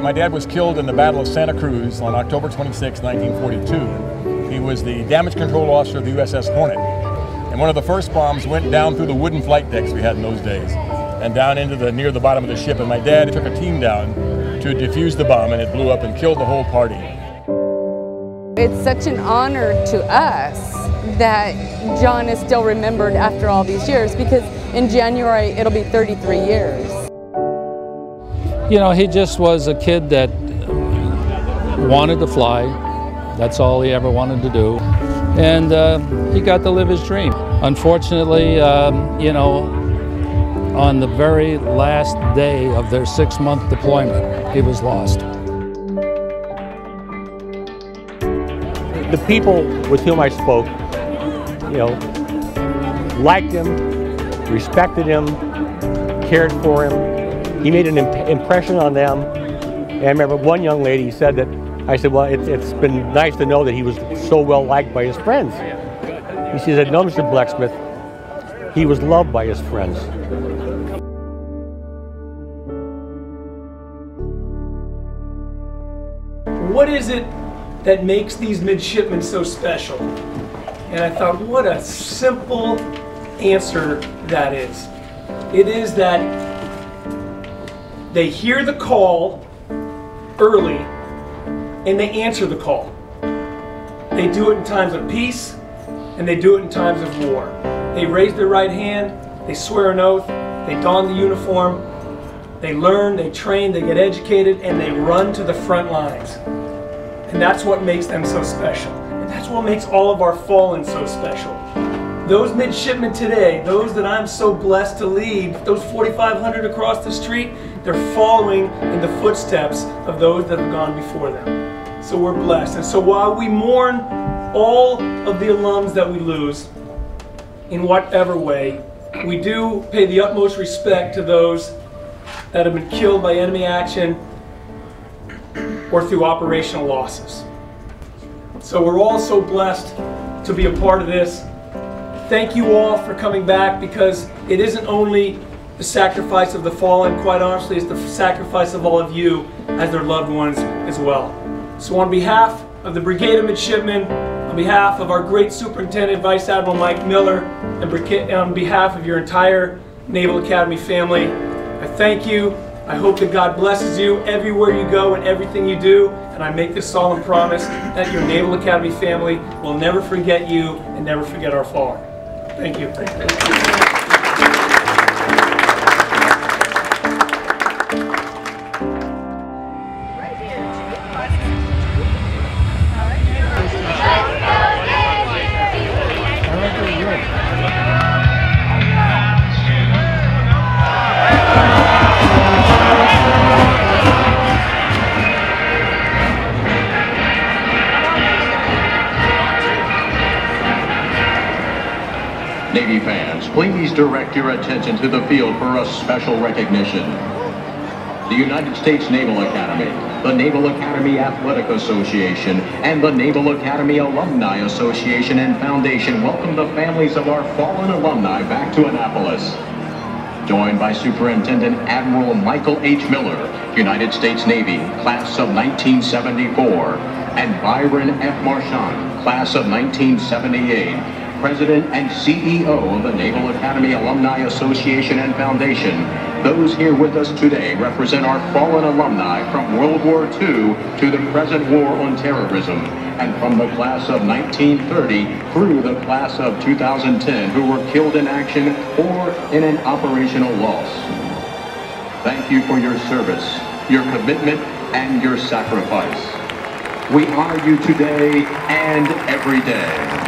My dad was killed in the Battle of Santa Cruz on October 26, 1942. He was the damage control officer of the USS Hornet. And one of the first bombs went down through the wooden flight decks we had in those days and down into near the bottom of the ship. And my dad took a team down to defuse the bomb, and it blew up and killed the whole party. It's such an honor to us that John is still remembered after all these years, because in January it'll be 33 years. You know, he just was a kid that wanted to fly. That's all he ever wanted to do. And he got to live his dream. Unfortunately, you know, on the very last day of their 6-month deployment, he was lost. The people with whom I spoke, you know, liked him, respected him, cared for him. He made an impression on them. And I remember one young lady said that, I said, well, it's been nice to know that he was so well liked by his friends. She said, no, Mr. Blecksmith, he was loved by his friends. What is it that makes these midshipmen so special? And I thought, what a simple answer that is. It is that they hear the call early and they answer the call. They do it in times of peace and they do it in times of war. They raise their right hand, they swear an oath, they don the uniform, they learn, they train, they get educated, and they run to the front lines. And that's what makes them so special. And that's what makes all of our fallen so special. Those midshipmen today, those that I'm so blessed to lead, those 4,500 across the street, they're following in the footsteps of those that have gone before them. So we're blessed. And so while we mourn all of the alums that we lose, in whatever way, we do pay the utmost respect to those that have been killed by enemy action or through operational losses. So we're all so blessed to be a part of this. Thank you all for coming back, because it isn't only the sacrifice of the fallen, quite honestly, it's the sacrifice of all of you as their loved ones as well. So on behalf of the Brigade of Midshipmen, on behalf of our great Superintendent Vice Admiral Mike Miller, and on behalf of your entire Naval Academy family, I thank you. I hope that God blesses you everywhere you go and everything you do, and I make this solemn promise that your Naval Academy family will never forget you and never forget our fallen. Thank you. Navy fans, please direct your attention to the field for a special recognition. The United States Naval Academy, the Naval Academy Athletic Association, and the Naval Academy Alumni Association and Foundation welcome the families of our fallen alumni back to Annapolis. Joined by Superintendent Admiral Michael H. Miller, United States Navy, class of 1974, and Byron F. Marchand, class of 1978. President and CEO of the Naval Academy Alumni Association and Foundation. Those here with us today represent our fallen alumni from World War II to the present war on terrorism, and from the class of 1930 through the class of 2010 who were killed in action or in an operational loss. Thank you for your service, your commitment, and your sacrifice. We honor you today and every day.